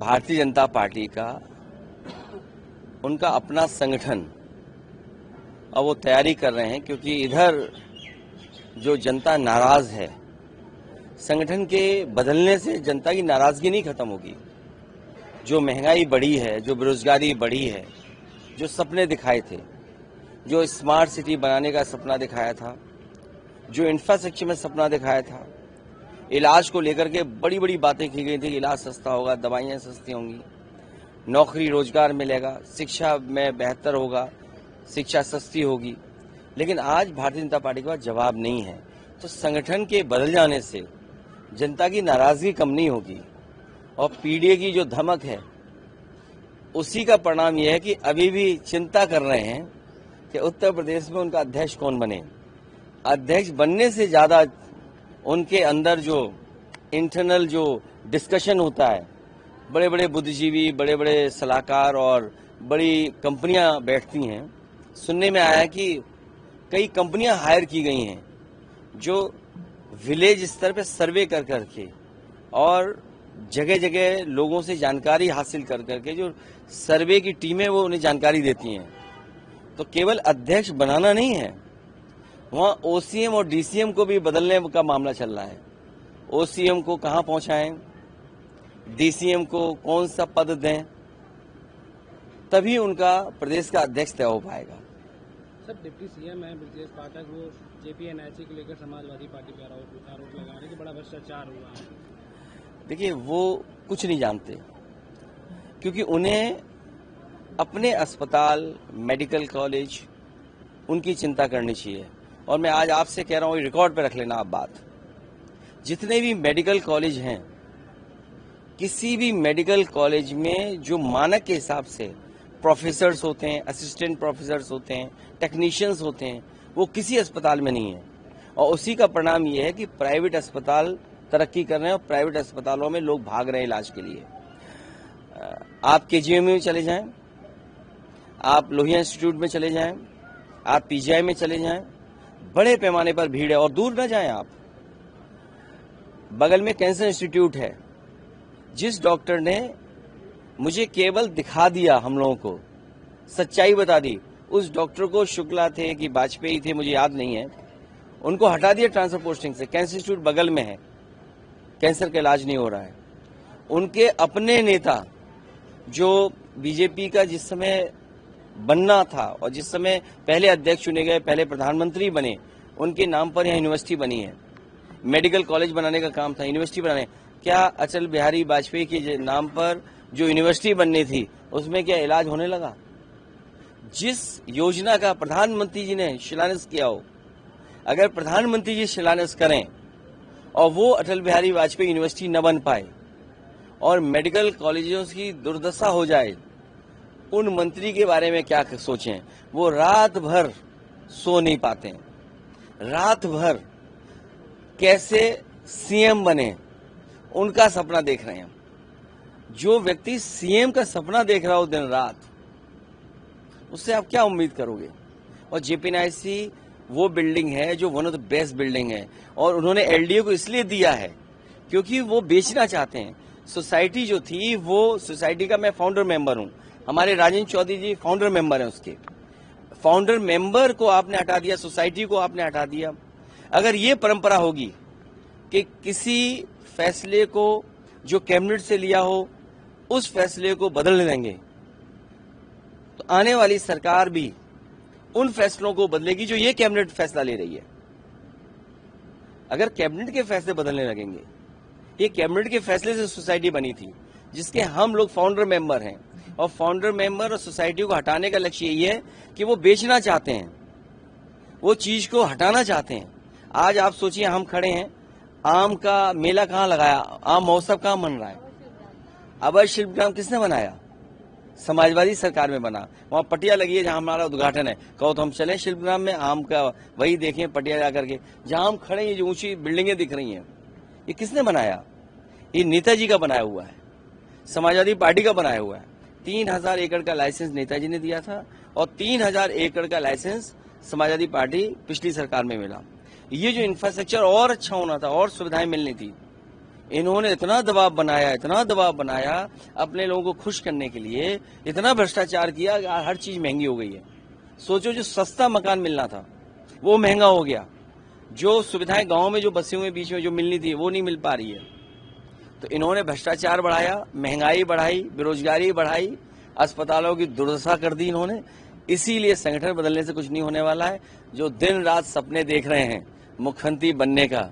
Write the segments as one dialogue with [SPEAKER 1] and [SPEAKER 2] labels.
[SPEAKER 1] Bharatiya Janata party का उनका अपना संगठन अब वो तैयारी कर रहे हैं, क्योंकि इधर जो जनता नाराज है, संगठन के बदलने से जनता की नाराजगी नहीं खत्म होगी। जो महंगाई बढ़ी है, जो बेरोजगारी बढ़ी है, जो सपने दिखाए थे, जो स्मार्ट सिटी बनाने का सपना दिखाया था, जो इंफ्रास्ट्रक्चर में सपना दिखाया था, इलाज को लेकर के बड़ी बड़ी बातें की गई थी, इलाज सस्ता होगा, दवाइयां सस्ती होंगी, नौकरी रोजगार मिलेगा, शिक्षा में बेहतर होगा, शिक्षा सस्ती होगी। लेकिन आज भारतीय जनता पार्टी के पास जवाब नहीं है। तो संगठन के बदल जाने से जनता की नाराजगी कम नहीं होगी, और पीडीए की जो धमक है उसी का परिणाम यह है कि अभी भी चिंता कर रहे हैं कि उत्तर प्रदेश में उनका अध्यक्ष कौन बने। अध्यक्ष बनने से ज्यादा उनके अंदर जो इंटरनल जो डिस्कशन होता है, बड़े बड़े बुद्धिजीवी, बड़े बड़े सलाहकार और बड़ी कंपनियां बैठती हैं। सुनने में आया कि कई कंपनियां हायर की गई हैं जो विलेज स्तर पे सर्वे कर करके और जगह जगह लोगों से जानकारी हासिल कर करके जो सर्वे की टीमें वो उन्हें जानकारी देती हैं। तो केवल अध्यक्ष बनाना नहीं है, वहाँ ओसीएम और डीसीएम को भी बदलने का मामला चल रहा है। ओसीएम को कहाँ पहुंचाएं, डीसीएम को कौन सा पद दें, तभी उनका प्रदेश का अध्यक्ष तय हो पाएगा।
[SPEAKER 2] सर, डिप्टी सीएम है ब्रजेश पाठक, वो जेपीएनआईसी को लेकर समाजवादी पार्टी पर आरोप लगा रहे हैं कि बड़ा भ्रष्टाचार हुआ है।
[SPEAKER 1] देखिए, वो कुछ नहीं जानते, क्योंकि उन्हें अपने अस्पताल, मेडिकल कॉलेज, उनकी चिंता करनी चाहिए। और मैं आज आपसे कह रहा हूँ, रिकॉर्ड पे रख लेना आप बात, जितने भी मेडिकल कॉलेज हैं, किसी भी मेडिकल कॉलेज में जो मानक के हिसाब से प्रोफेसर्स होते हैं, असिस्टेंट प्रोफेसर्स होते हैं, टेक्नीशियंस होते हैं, वो किसी अस्पताल में नहीं है। और उसी का परिणाम ये है कि प्राइवेट अस्पताल तरक्की कर रहे हैं और प्राइवेट अस्पतालों में लोग भाग रहे हैं इलाज के लिए। आप केजीएम में चले जाएं, आप लोहिया इंस्टीट्यूट में चले जाएं, आप पीजीआई में चले जाएं, बड़े पैमाने पर भीड़ है। और दूर न जाएं आप, बगल में कैंसर इंस्टीट्यूट है। जिस डॉक्टर ने मुझे केवल दिखा दिया, हम लोगों को सच्चाई बता दी, उस डॉक्टर को शुक्ला थे कि वाजपेयी थे, मुझे याद नहीं है, उनको हटा दिया ट्रांसफर पोस्टिंग से। कैंसर इंस्टीट्यूट बगल में है, कैंसर का इलाज नहीं हो रहा है। उनके अपने नेता जो बीजेपी का जिस समय बनना था और जिस समय पहले अध्यक्ष चुने गए, पहले प्रधानमंत्री बने, उनके नाम पर यहाँ यूनिवर्सिटी बनी है। मेडिकल कॉलेज बनाने का काम था, यूनिवर्सिटी बनाने। क्या अटल बिहारी वाजपेयी के नाम पर जो यूनिवर्सिटी बननी थी, उसमें क्या इलाज होने लगा? जिस योजना का प्रधानमंत्री जी ने शिलान्यास किया हो, अगर प्रधानमंत्री जी शिलान्यास करें और वो अटल बिहारी वाजपेयी यूनिवर्सिटी न बन पाए और मेडिकल कॉलेजों की दुर्दशा हो जाए, उन मंत्री के बारे में क्या सोचें? वो रात भर सो नहीं पाते, रात भर कैसे सीएम बने उनका सपना देख रहे हैं। जो व्यक्ति सीएम का सपना देख रहा हो दिन रात, उससे आप क्या उम्मीद करोगे? और जेपीएनआईसी वो बिल्डिंग है जो one of the best building है, और उन्होंने एलडीए को इसलिए दिया है क्योंकि वो बेचना चाहते हैं। सोसाइटी जो थी, वो सोसाइटी का मैं फाउंडर मेंबर हूं, हमारे राजेंद्र चौधरी जी फाउंडर मेंबर हैं उसके। फाउंडर मेंबर को आपने हटा दिया, सोसाइटी को आपने हटा दिया। अगर ये परंपरा होगी कि किसी फैसले को जो कैबिनेट से लिया हो उस फैसले को बदल देंगे, तो आने वाली सरकार भी उन फैसलों को बदलेगी जो ये कैबिनेट फैसला ले रही है। अगर कैबिनेट के फैसले बदलने लगेंगे, ये कैबिनेट के फैसले से सोसाइटी बनी थी जिसके हम लोग फाउंडर मेंबर हैं, और फाउंडर मेंबर और सोसाइटी को हटाने का लक्ष्य यही है कि वो बेचना चाहते हैं, वो चीज को हटाना चाहते हैं। आज आप सोचिए, हम खड़े हैं, आम का मेला कहाँ लगाया, आम महोत्सव कहाँ बन रहा है? अभय शिल्पग्राम किसने बनाया? समाजवादी सरकार में बना। वहां पटिया लगी है जहां हमारा उद्घाटन है। कहो तो हम चलें शिल्पग्राम में, आम का वही देखें पटिया जाकर के। जहां हम खड़े, ये जो ऊंची बिल्डिंगें दिख रही हैं, ये किसने बनाया? ये नेताजी का बनाया हुआ है, समाजवादी पार्टी का बनाया हुआ है। 3000 एकड़ का लाइसेंस नेताजी ने दिया था और 3000 एकड़ का लाइसेंस समाजवादी पार्टी पिछली सरकार में मिला। ये जो इंफ्रास्ट्रक्चर और अच्छा होना था और सुविधाएं मिलनी थी, इन्होंने इतना दबाव बनाया अपने लोगों को खुश करने के लिए, इतना भ्रष्टाचार किया कि हर चीज महंगी हो गई है। सोचो, जो सस्ता मकान मिलना था वो महंगा हो गया, जो सुविधाएं गांव में जो बसे हुए बीच में जो मिलनी थी वो नहीं मिल पा रही है। तो इन्होंने भ्रष्टाचार बढ़ाया, महंगाई बढ़ाई, बेरोजगारी बढ़ाई, अस्पतालों की दुर्दशा कर दी इन्होंने। इसीलिए संगठन बदलने से कुछ नहीं होने वाला है। जो दिन रात सपने देख रहे हैं मुख्यमंत्री बनने का,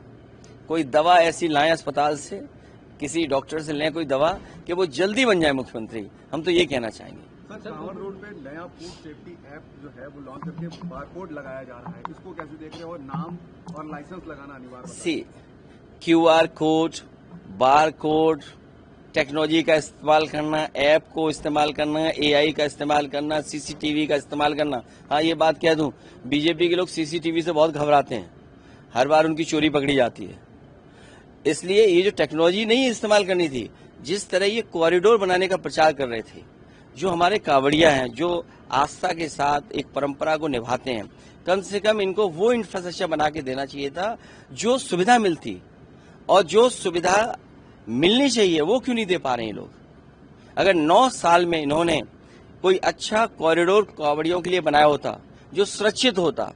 [SPEAKER 1] कोई दवा ऐसी लाएं अस्पताल से, किसी डॉक्टर से लें कोई दवा कि वो जल्दी बन जाए मुख्यमंत्री। हम तो ये कहना चाहेंगे।
[SPEAKER 3] सर, कांवड़ रोड पे नया फूड सेफ्टी ऐप जो है वो लॉन्च करके बारकोड लगाया जा रहा है, इसको कैसे देख रहे हो? और नाम और लाइसेंस लगाना अनिवार्य है।
[SPEAKER 1] QR code, bar code, technology का इस्तेमाल करना, ऐप को इस्तेमाल करना, AI का इस्तेमाल करना, CCTV का इस्तेमाल करना। हाँ, ये बात कह दूं, बीजेपी के लोग CCTV से बहुत घबराते हैं, हर बार उनकी चोरी पकड़ी जाती है। इसलिए ये जो टेक्नोलॉजी नहीं इस्तेमाल करनी थी, जिस तरह ये कॉरिडोर बनाने का प्रचार कर रहे थे, जो हमारे कांवड़िया हैं, जो आस्था के साथ एक परंपरा को निभाते हैं, कम से कम इनको वो इंफ्रास्ट्रक्चर बना के देना चाहिए था जो सुविधा मिलती, और जो सुविधा मिलनी चाहिए वो क्यों नहीं दे पा रहे हैं लोग। अगर 9 साल में इन्होंने कोई अच्छा कॉरिडोर कांवड़ियों के लिए बनाया होता, जो सुरक्षित होता,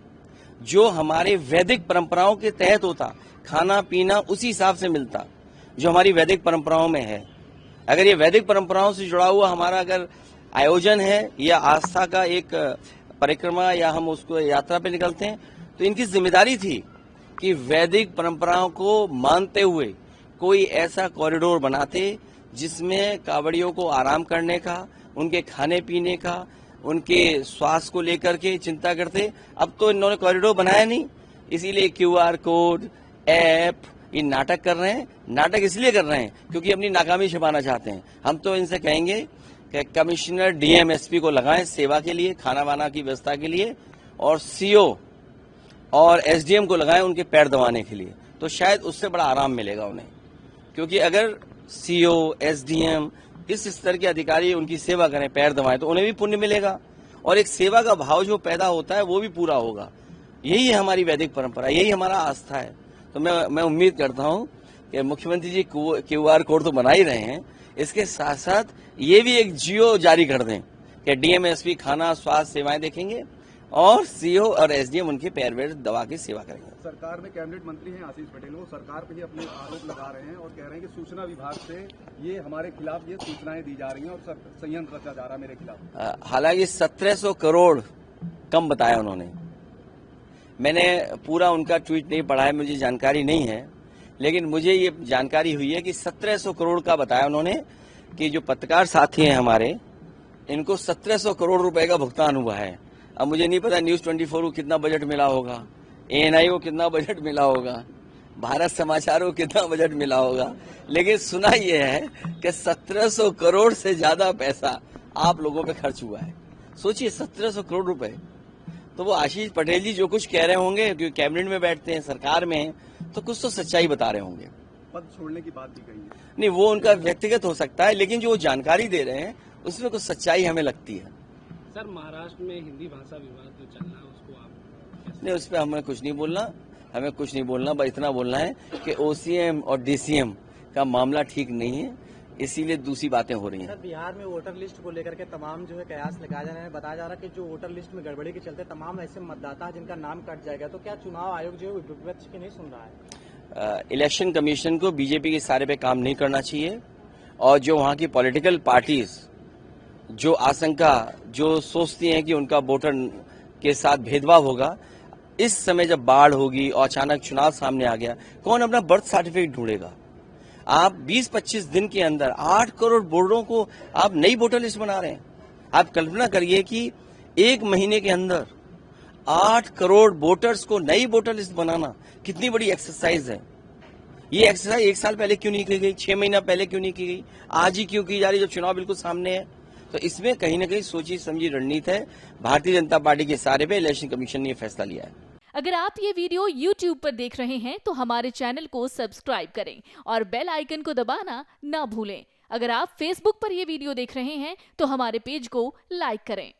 [SPEAKER 1] जो हमारे वैदिक परंपराओं के तहत होता, खाना पीना उसी हिसाब से मिलता जो हमारी वैदिक परंपराओं में है। अगर ये वैदिक परंपराओं से जुड़ा हुआ हमारा अगर आयोजन है या आस्था का एक परिक्रमा या हम उसको यात्रा पे निकलते हैं, तो इनकी जिम्मेदारी थी कि वैदिक परंपराओं को मानते हुए कोई ऐसा कॉरिडोर बनाते जिसमें कांवड़ियों को आराम करने का, उनके खाने पीने का, उनके स्वास्थ्य को लेकर के चिंता करते। अब तो इन्होंने कॉरिडोर बनाया नहीं, इसीलिए QR कोड, ऐप, ये नाटक कर रहे हैं। नाटक इसलिए कर रहे हैं क्योंकि अपनी नाकामी छिपाना चाहते हैं। हम तो इनसे कहेंगे कि कमिश्नर DM SP को लगाएं सेवा के लिए, खाना वाना की व्यवस्था के लिए, और CO और SDM को लगाएं उनके पैर दबाने के लिए, तो शायद उससे बड़ा आराम मिलेगा उन्हें। क्योंकि अगर CO, SDM इस स्तर के अधिकारी उनकी सेवा करें, पैर दबाएं, तो उन्हें भी पुण्य मिलेगा और एक सेवा का भाव जो पैदा होता है वो भी पूरा होगा। यही है हमारी वैदिक परंपरा, यही हमारा आस्था है। तो मैं उम्मीद करता हूं कि मुख्यमंत्री जी QR कोड तो बना ही रहे हैं, इसके साथ साथ ये भी एक जियो जारी कर दें कि DM SP खाना स्वास्थ्य सेवाएं देखेंगे और CO और SDM उनके पैर वैर दबा के सेवा करेंगे।
[SPEAKER 3] सरकार में कैबिनेट मंत्री हैं आशीष पटेल, वो सरकार पे ही अपने आरोप लगा रहे हैं और कह रहे हैं कि सूचना विभाग से ये हमारे खिलाफ ये सूचनाएं दी जा रही हैं और संयंत्र रचा जा रहा है मेरे खिलाफ।
[SPEAKER 1] हालांकि 1700 करोड़ कम बताया उन्होंने। मैंने पूरा उनका ट्वीट नहीं पढ़ा है, मुझे जानकारी नहीं है, लेकिन मुझे ये जानकारी हुई है कि 1700 करोड़ का बताया उन्होंने कि जो पत्रकार साथी हैं हमारे, इनको 1700 करोड़ रुपए का भुगतान हुआ है। अब मुझे नहीं पता News 24 को कितना बजट मिला होगा, ANI को कितना बजट मिला होगा, भारत समाचार को कितना बजट मिला होगा, लेकिन सुना यह है कि 1700 करोड़ से ज्यादा पैसा आप लोगों पे खर्च हुआ है। सोचिए 1700 करोड़ रुपए। तो वो आशीष पटेल जी जो कुछ कह रहे होंगे, क्योंकि कैबिनेट में बैठते हैं, सरकार में हैं, तो कुछ तो सच्चाई बता रहे होंगे।
[SPEAKER 3] पद छोड़ने की बात भी कही है।
[SPEAKER 1] नहीं, वो उनका व्यक्तिगत हो सकता है, लेकिन जो वो जानकारी दे रहे हैं उसमें कुछ सच्चाई हमें लगती है।
[SPEAKER 2] सर, महाराष्ट्र में हिंदी भाषा विवाद जो चल रहा है उसको आप
[SPEAKER 1] नहीं, उस पर हमें कुछ नहीं बोलना, बस इतना बोलना है कि OCM और DCM का मामला ठीक नहीं है, इसीलिए दूसरी बातें हो रही हैं।
[SPEAKER 4] सर, बिहार में वोटर लिस्ट को लेकर के तमाम जो है कयास लगाया जा रहा है, बताया जा रहा है कि जो वोटर लिस्ट में गड़बड़ी के चलते तमाम ऐसे मतदाता हैं जिनका नाम कट जाएगा, तो क्या चुनाव आयोग जो है विपक्ष की नहीं सुन रहा है?
[SPEAKER 1] इलेक्शन कमीशन को बीजेपी के सारे पे काम नहीं करना चाहिए, और जो वहाँ की पॉलिटिकल पार्टीज जो आशंका जो सोचती हैं कि उनका वोटर के साथ भेदभाव होगा, इस समय जब बाढ़ होगी और अचानक चुनाव सामने आ गया, कौन अपना बर्थ सर्टिफिकेट ढूंढेगा? आप 20-25 दिन के अंदर 8 करोड़ वोटरों को आप नई वोटर लिस्ट बना रहे हैं। आप कल्पना करिए कि एक महीने के अंदर 8 करोड़ वोटर्स को नई वोटर लिस्ट बनाना कितनी बड़ी एक्सरसाइज है। ये एक्सरसाइज 1 साल पहले क्यों नहीं की गई, 6 महीना पहले क्यों नहीं की गई, आज ही क्यों की जा रही जब चुनाव बिल्कुल सामने है? तो इसमें कहीं ना कहीं सोची समझी रणनीति है भारतीय जनता पार्टी के सारे पे। इलेक्शन कमीशन ने यह फैसला लिया है।
[SPEAKER 5] अगर आप ये वीडियो YouTube पर देख रहे हैं तो हमारे चैनल को सब्सक्राइब करें और बेल आइकन को दबाना ना भूलें। अगर आप Facebook पर ये वीडियो देख रहे हैं तो हमारे पेज को लाइक करें।